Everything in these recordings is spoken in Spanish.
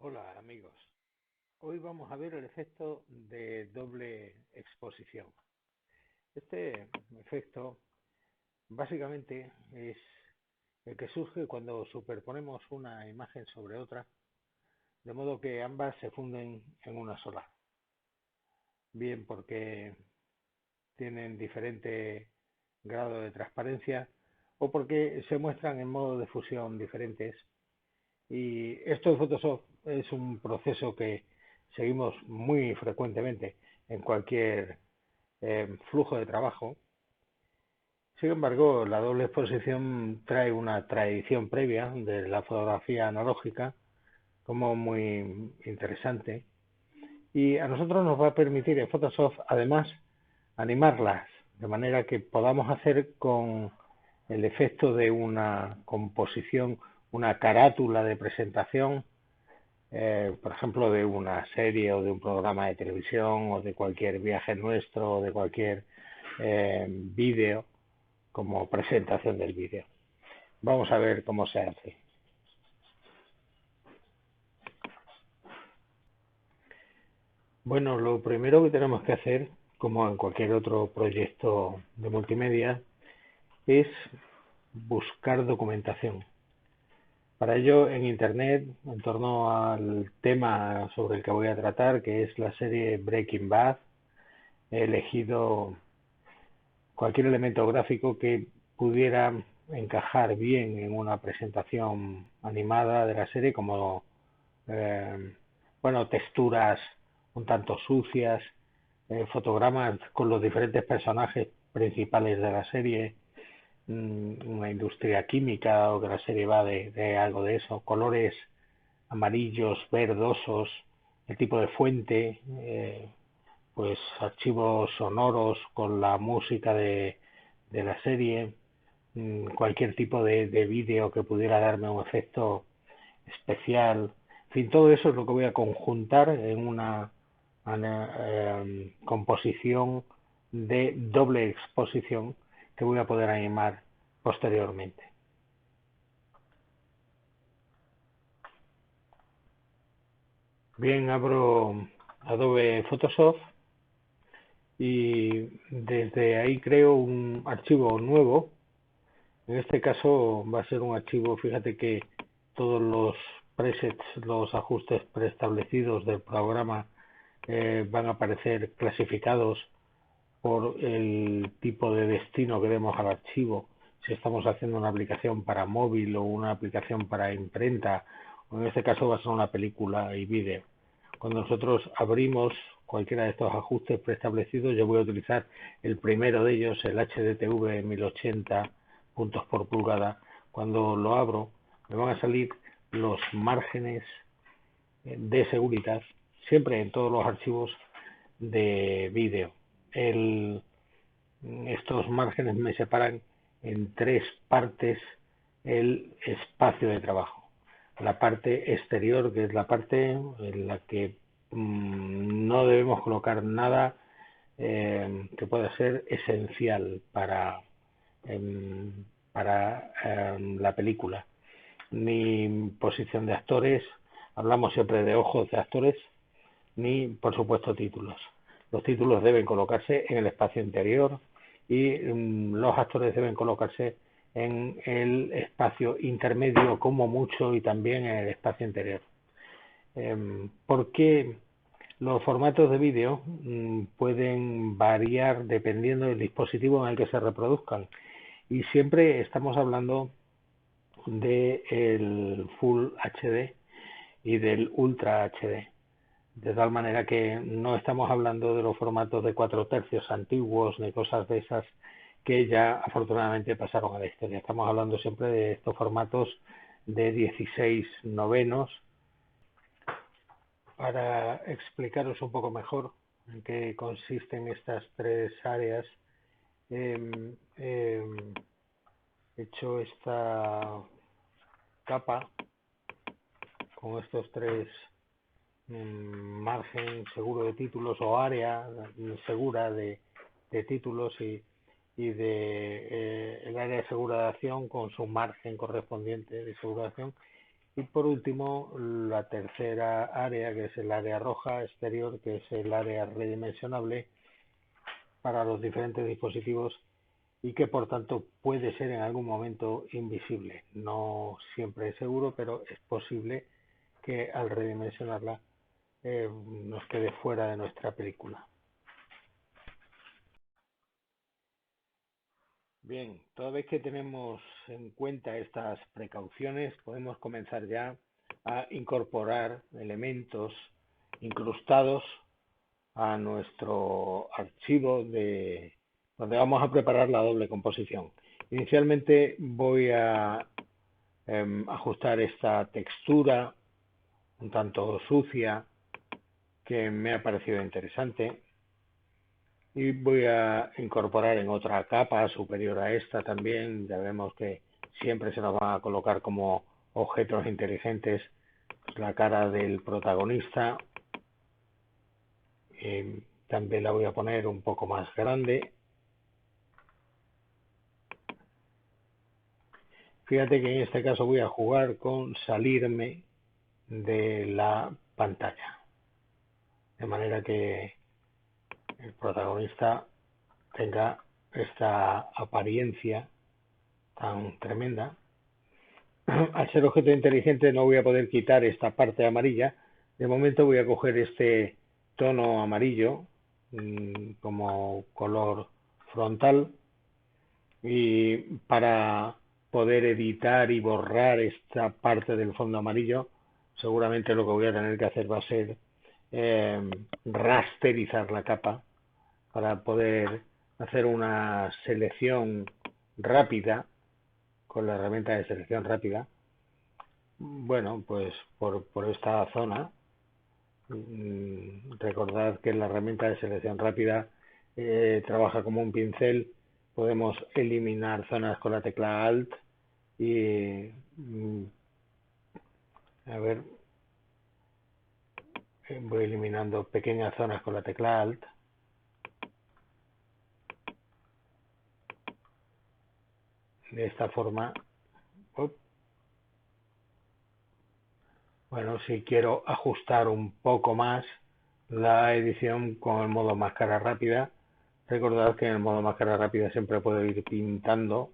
Hola amigos, hoy vamos a ver el efecto de doble exposición. Este efecto básicamente es el que surge cuando superponemos una imagen sobre otra, de modo que ambas se funden en una sola. Bien porque tienen diferente grado de transparencia o porque se muestran en modo de fusión diferentes. Y esto de Photoshop es un proceso que seguimos muy frecuentemente en cualquier flujo de trabajo. Sin embargo, la doble exposición trae una tradición previa de la fotografía analógica como muy interesante y a nosotros nos va a permitir en Photoshop además animarlas de manera que podamos hacer con el efecto de una composición, una carátula de presentación, por ejemplo, de una serie o de un programa de televisión o de cualquier viaje nuestro o de cualquier vídeo como presentación del vídeo. Vamos a ver cómo se hace. Bueno, lo primero que tenemos que hacer, como en cualquier otro proyecto de multimedia, es buscar documentación. Para ello, en Internet, en torno al tema sobre el que voy a tratar, que es la serie Breaking Bad, he elegido cualquier elemento gráfico que pudiera encajar bien en una presentación animada de la serie, como eh, bueno, texturas un tanto sucias, fotogramas con los diferentes personajes principales de la serie, una industria química o que la serie va de algo de eso, colores amarillos, verdosos, el tipo de fuente, pues archivos sonoros con la música de la serie, cualquier tipo de vídeo que pudiera darme un efecto especial. En fin, todo eso es lo que voy a conjuntar en una composición de doble exposición que voy a poder animar posteriormente. Bien, abro Adobe Photoshop y desde ahí creo un archivo nuevo. En este caso va a ser un archivo, fíjate que todos los presets, los ajustes preestablecidos del programa van a aparecer clasificados por el tipo de destino que demos al archivo. Si estamos haciendo una aplicación para móvil o una aplicación para imprenta, o en este caso va a ser una película y vídeo. Cuando nosotros abrimos cualquiera de estos ajustes preestablecidos, yo voy a utilizar el primero de ellos, el HDTV 1080 puntos por pulgada. Cuando lo abro, me van a salir los márgenes de seguridad, siempre en todos los archivos de vídeo. Estos márgenes me separan en tres partes el espacio de trabajo. La parte exterior, que es la parte en la que no debemos colocar nada que pueda ser esencial para la película. Ni posición de actores, hablamos siempre de ojos de actores, ni por supuesto títulos. Los títulos deben colocarse en el espacio interior y los actores deben colocarse en el espacio intermedio como mucho y también en el espacio interior. ¿Por qué los formatos de vídeo pueden variar dependiendo del dispositivo en el que se reproduzcan? Y siempre estamos hablando del Full HD y del Ultra HD. De tal manera que no estamos hablando de los formatos de 4/3 antiguos ni cosas de esas que ya afortunadamente pasaron a la historia. Estamos hablando siempre de estos formatos de 16/9. Para explicaros un poco mejor en qué consisten estas tres áreas, he hecho esta capa con estos tres margen seguro de títulos o área segura de títulos y de el área de segura de acción con su margen correspondiente de segura de acción, Y por último, la tercera área, que es el área roja exterior, que es el área redimensionable para los diferentes dispositivos y que por tanto puede ser en algún momento invisible. No siempre es seguro, pero es posible que al redimensionarla nos quede fuera de nuestra película. Bien, toda vez que tenemos en cuenta estas precauciones, podemos comenzar ya a incorporar elementos incrustados a nuestro archivo de donde vamos a preparar la doble composición. Inicialmente voy a ajustar esta textura un tanto sucia que me ha parecido interesante y voy a incorporar en otra capa superior a esta también. Ya vemos que siempre se nos van a colocar como objetos inteligentes la cara del protagonista. También la voy a poner un poco más grande. Fíjate que en este caso voy a jugar con salirme de la pantalla, de manera que el protagonista tenga esta apariencia tan tremenda. Al ser objeto inteligente no voy a poder quitar esta parte amarilla. De momento voy a coger este tono amarillo como color frontal, y para poder editar y borrar esta parte del fondo amarillo, seguramente lo que voy a tener que hacer va a ser rasterizar la capa para poder hacer una selección rápida con la herramienta de selección rápida. Bueno, pues por esta zona, recordad que la herramienta de selección rápida trabaja como un pincel. Podemos eliminar zonas con la tecla Alt y a ver, voy eliminando pequeñas zonas con la tecla Alt. De esta forma, bueno, si quiero ajustar un poco más la edición con el modo máscara rápida, recordad que en el modo máscara rápida siempre puedo ir pintando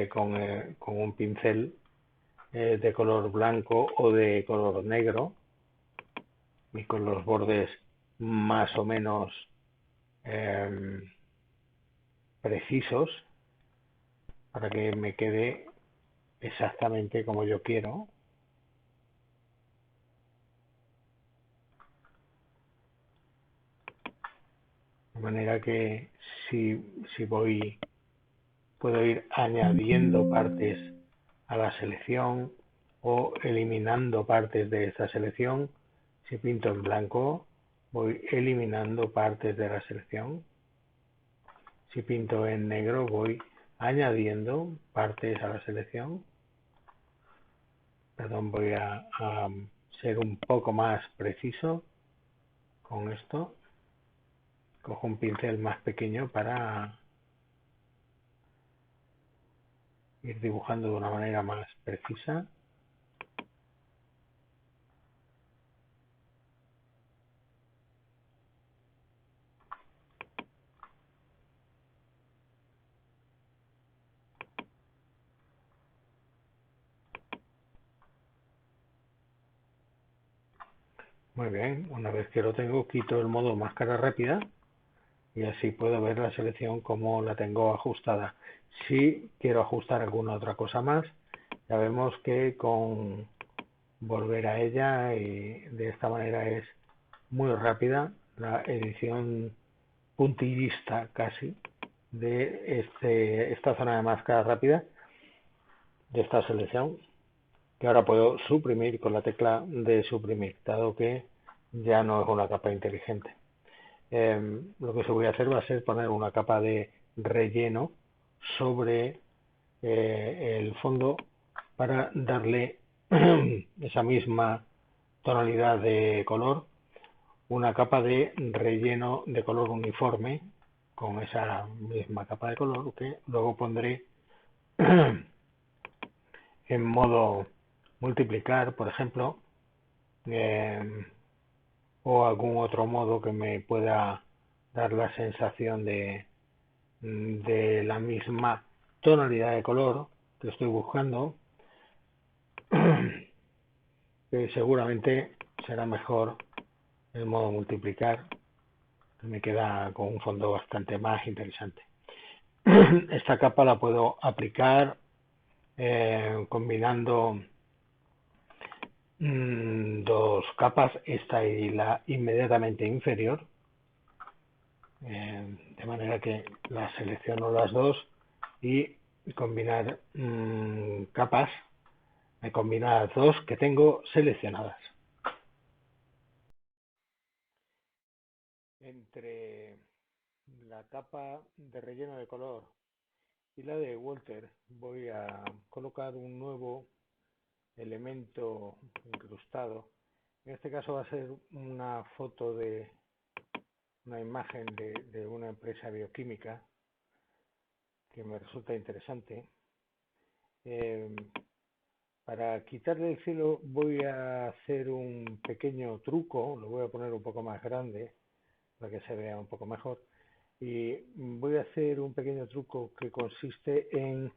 con un pincel de color blanco o de color negro y con los bordes más o menos precisos para que me quede exactamente como yo quiero. De manera que si puedo ir añadiendo partes a la selección o eliminando partes de esta selección. Si pinto en blanco, voy eliminando partes de la selección. Si pinto en negro, voy añadiendo partes a la selección. Perdón, voy a ser un poco más preciso con esto. Cojo un pincel más pequeño para ir dibujando de una manera más precisa. Muy bien, una vez que lo tengo, quito el modo máscara rápida y así puedo ver la selección como la tengo ajustada. Si quiero ajustar alguna otra cosa más, ya vemos que con volver a ella y de esta manera es muy rápida la edición puntillista casi de esta zona de máscara rápida de esta selección, que ahora puedo suprimir con la tecla de suprimir, dado que ya no es una capa inteligente. Lo que se voy a hacer va a ser poner una capa de relleno sobre el fondo para darle esa misma tonalidad de color, una capa de relleno de color uniforme con esa misma capa de color que luego pondré en modo multiplicar, por ejemplo, eh, o algún otro modo que me pueda dar la sensación de la misma tonalidad de color que estoy buscando, que seguramente será mejor el modo multiplicar, que me queda con un fondo bastante más interesante. Esta capa la puedo aplicar combinando dos capas, esta y la inmediatamente inferior, de manera que las selecciono las dos y combinar capas, me combina las dos que tengo seleccionadas. Entre la capa de relleno de color y la de Walter voy a colocar un nuevo elemento incrustado. En este caso va a ser una foto de una imagen de una empresa bioquímica que me resulta interesante. Para quitarle el cielo voy a hacer un pequeño truco, lo voy a poner un poco más grande para que se vea un poco mejor, y voy a hacer un pequeño truco que consiste en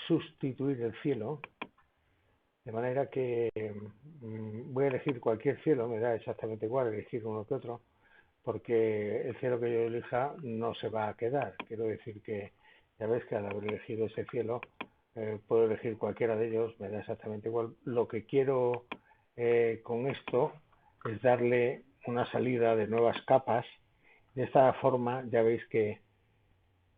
sustituir el cielo, de manera que voy a elegir cualquier cielo, me da exactamente igual elegir uno que otro, porque el cielo que yo elija no se va a quedar. Quiero decir que ya ves que al haber elegido ese cielo puedo elegir cualquiera de ellos, me da exactamente igual. Lo que quiero con esto es darle una salida de nuevas capas. De esta forma ya veis que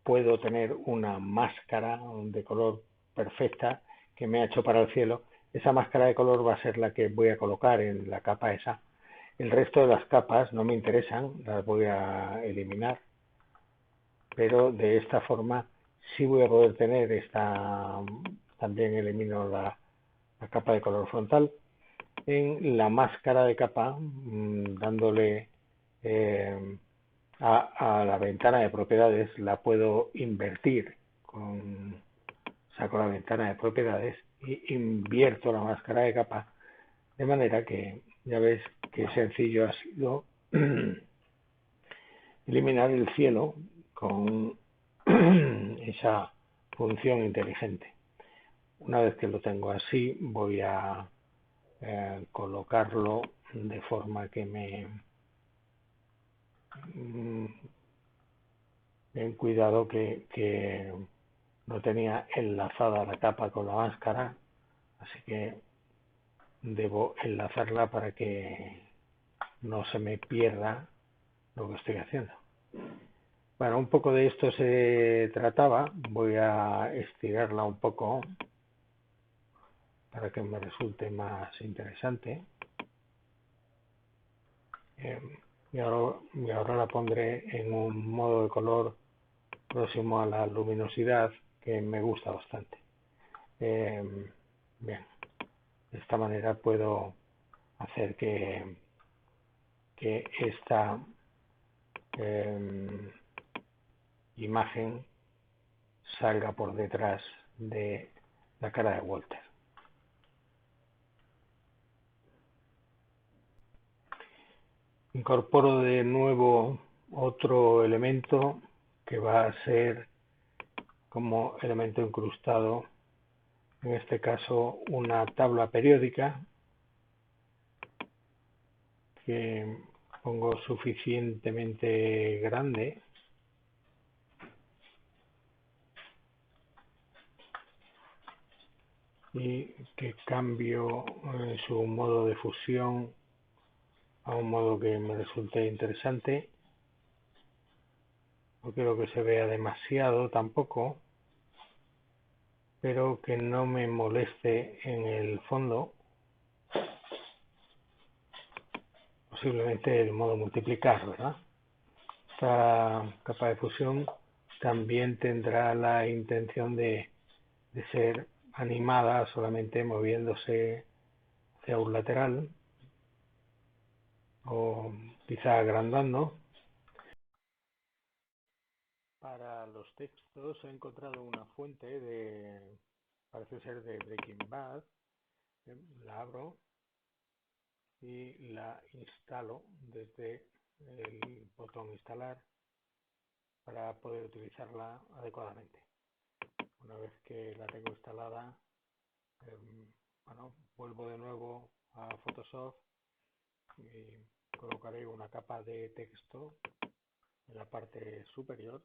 puedo tener una máscara de color perfecta que me ha hecho para el cielo. Esa máscara de color va a ser la que voy a colocar en la capa esa. El resto de las capas no me interesan, las voy a eliminar, pero de esta forma sí voy a poder tener esta, también elimino la capa de color frontal. En la máscara de capa, dándole a la ventana de propiedades, la puedo invertir. Saco la ventana de propiedades y invierto la máscara de capa, de manera que ya ves qué sencillo ha sido eliminar el cielo con esa función inteligente. Una vez que lo tengo así, voy a colocarlo de forma que me ten cuidado que no tenía enlazada la capa con la máscara, así que debo enlazarla para que no se me pierda lo que estoy haciendo. Bueno, un poco de esto se trataba. Voy a estirarla un poco para que me resulte más interesante. Y ahora la pondré en un modo de color próximo a la luminosidad que me gusta bastante. Bien, de esta manera puedo hacer que esta imagen salga por detrás de la cara de Walter. Incorporo de nuevo otro elemento que va a ser como elemento incrustado, en este caso una tabla periódica que pongo suficientemente grande y que cambio su modo de fusión a un modo que me resulte interesante. No quiero que se vea demasiado tampoco, pero que no me moleste en el fondo. Posiblemente el modo multiplicar, ¿verdad? Esta capa de fusión también tendrá la intención de ser animada solamente moviéndose hacia un lateral o quizá agrandando. Para los textos he encontrado una fuente parece ser de Breaking Bad, La abro y la instalo desde el botón instalar para poder utilizarla adecuadamente. Una vez que la tengo instalada, bueno, vuelvo de nuevo a Photoshop y colocaré una capa de texto en la parte superior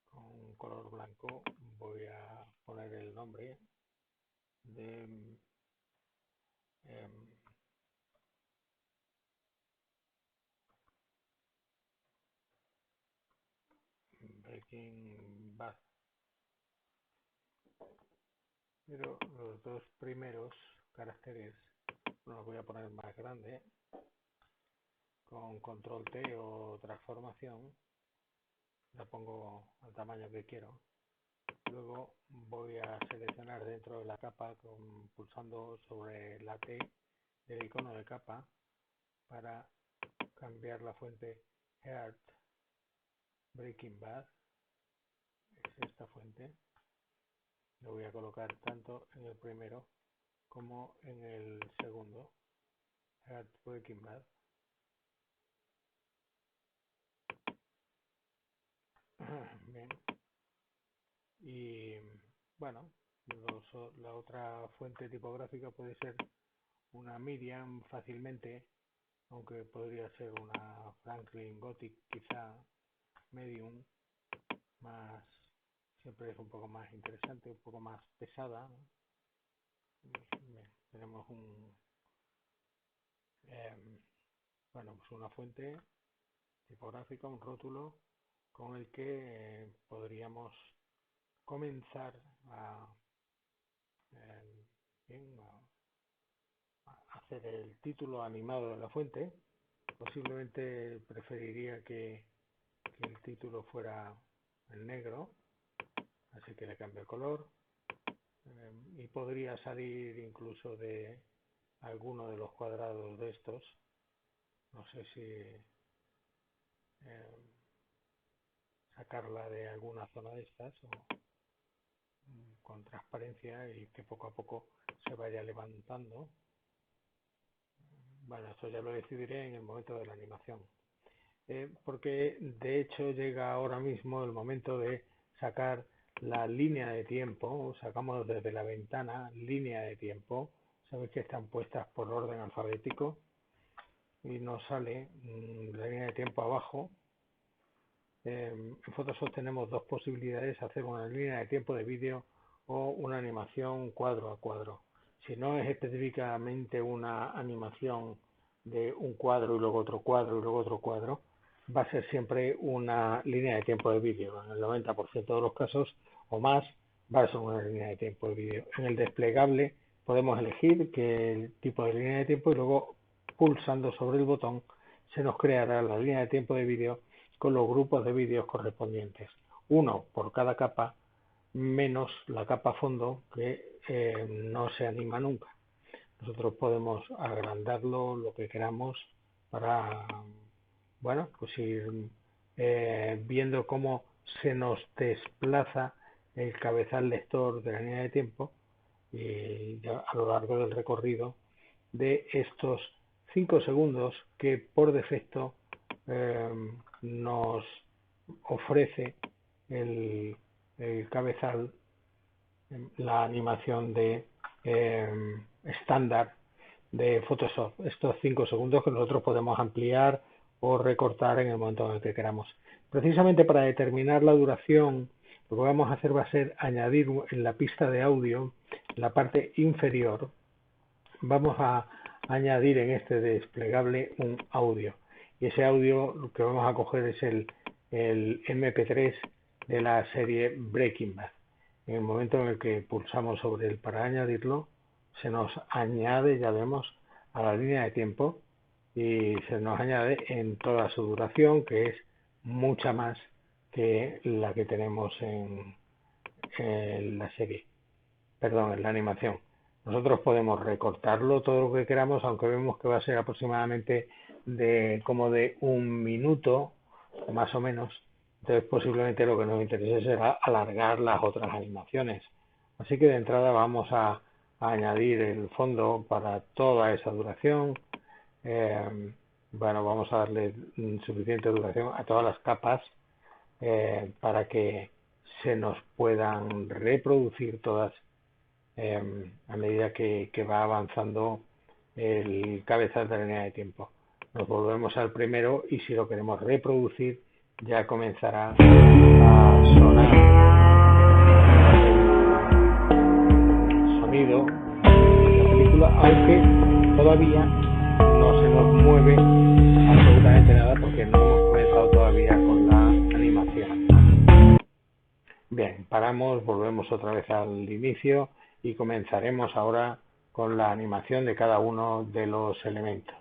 con color blanco. Voy a poner el nombre de Breaking Bad, pero los dos primeros caracteres los voy a poner más grande con control T o transformación, la pongo al tamaño que quiero. Luego voy a seleccionar dentro de la capa pulsando sobre la T del icono de capa para cambiar la fuente Heart Breaking Bad. Es esta fuente. Lo voy a colocar tanto en el primero como en el segundo. Heart Breaking Bad. Bien. Y bueno, la otra fuente tipográfica puede ser una Miriam fácilmente, aunque podría ser una Franklin Gothic, quizá Medium, más, siempre es un poco más interesante, un poco más pesada, ¿no? Bien, tenemos bueno, pues una fuente tipográfica, un rótulo con el que podríamos comenzar a, bien, a hacer el título animado de la fuente. Posiblemente preferiría que el título fuera en negro, así que le cambio el color, y podría salir incluso de alguno de los cuadrados de estos. No sé si sacarla de alguna zona de estas o con transparencia y que poco a poco se vaya levantando. Bueno, esto ya lo decidiré en el momento de la animación. Porque de hecho llega ahora mismo el momento de sacar la línea de tiempo. Sacamos desde la ventana línea de tiempo. Sabéis que están puestas por orden alfabético y nos sale la línea de tiempo abajo. En Photoshop tenemos dos posibilidades: hacer una línea de tiempo de vídeo o una animación cuadro a cuadro. Si no es específicamente una animación de un cuadro y luego otro cuadro y luego otro cuadro, va a ser siempre una línea de tiempo de vídeo. En el 90% de los casos o más va a ser una línea de tiempo de vídeo. En el desplegable podemos elegir el tipo de línea de tiempo y luego, pulsando sobre el botón, se nos creará la línea de tiempo de vídeo con los grupos de vídeos correspondientes. Uno por cada capa, menos la capa fondo, que no se anima nunca. Nosotros podemos agrandarlo lo que queramos para, bueno, pues ir viendo cómo se nos desplaza el cabezal lector de la línea de tiempo y a lo largo del recorrido de estos 5 segundos que por defecto nos ofrece el cabezal, la animación de estándar de Photoshop. Estos 5 segundos que nosotros podemos ampliar o recortar en el momento en el que queramos. Precisamente para determinar la duración, lo que vamos a hacer va a ser añadir en la pista de audio, en la parte inferior, vamos a añadir en este desplegable un audio. Y ese audio lo que vamos a coger es el MP3 de la serie Breaking Bad. En el momento en el que pulsamos sobre él para añadirlo, se nos añade, ya vemos, a la línea de tiempo y se nos añade en toda su duración, que es mucha más que la que tenemos en la serie, perdón, en la animación. Nosotros podemos recortarlo todo lo que queramos, aunque vemos que va a ser aproximadamente como de 1 minuto, más o menos, Entonces posiblemente lo que nos interese será alargar las otras animaciones. Así que de entrada vamos a añadir el fondo para toda esa duración. Bueno, vamos a darle suficiente duración a todas las capas para que se nos puedan reproducir todas a medida que va avanzando el cabezal de la línea de tiempo. Nos volvemos al primero y si lo queremos reproducir ya comenzará a sonar el sonido de la película, aunque todavía no se nos mueve absolutamente nada porque no hemos comenzado todavía con la animación. Bien, paramos, volvemos otra vez al inicio y comenzaremos ahora con la animación de cada uno de los elementos.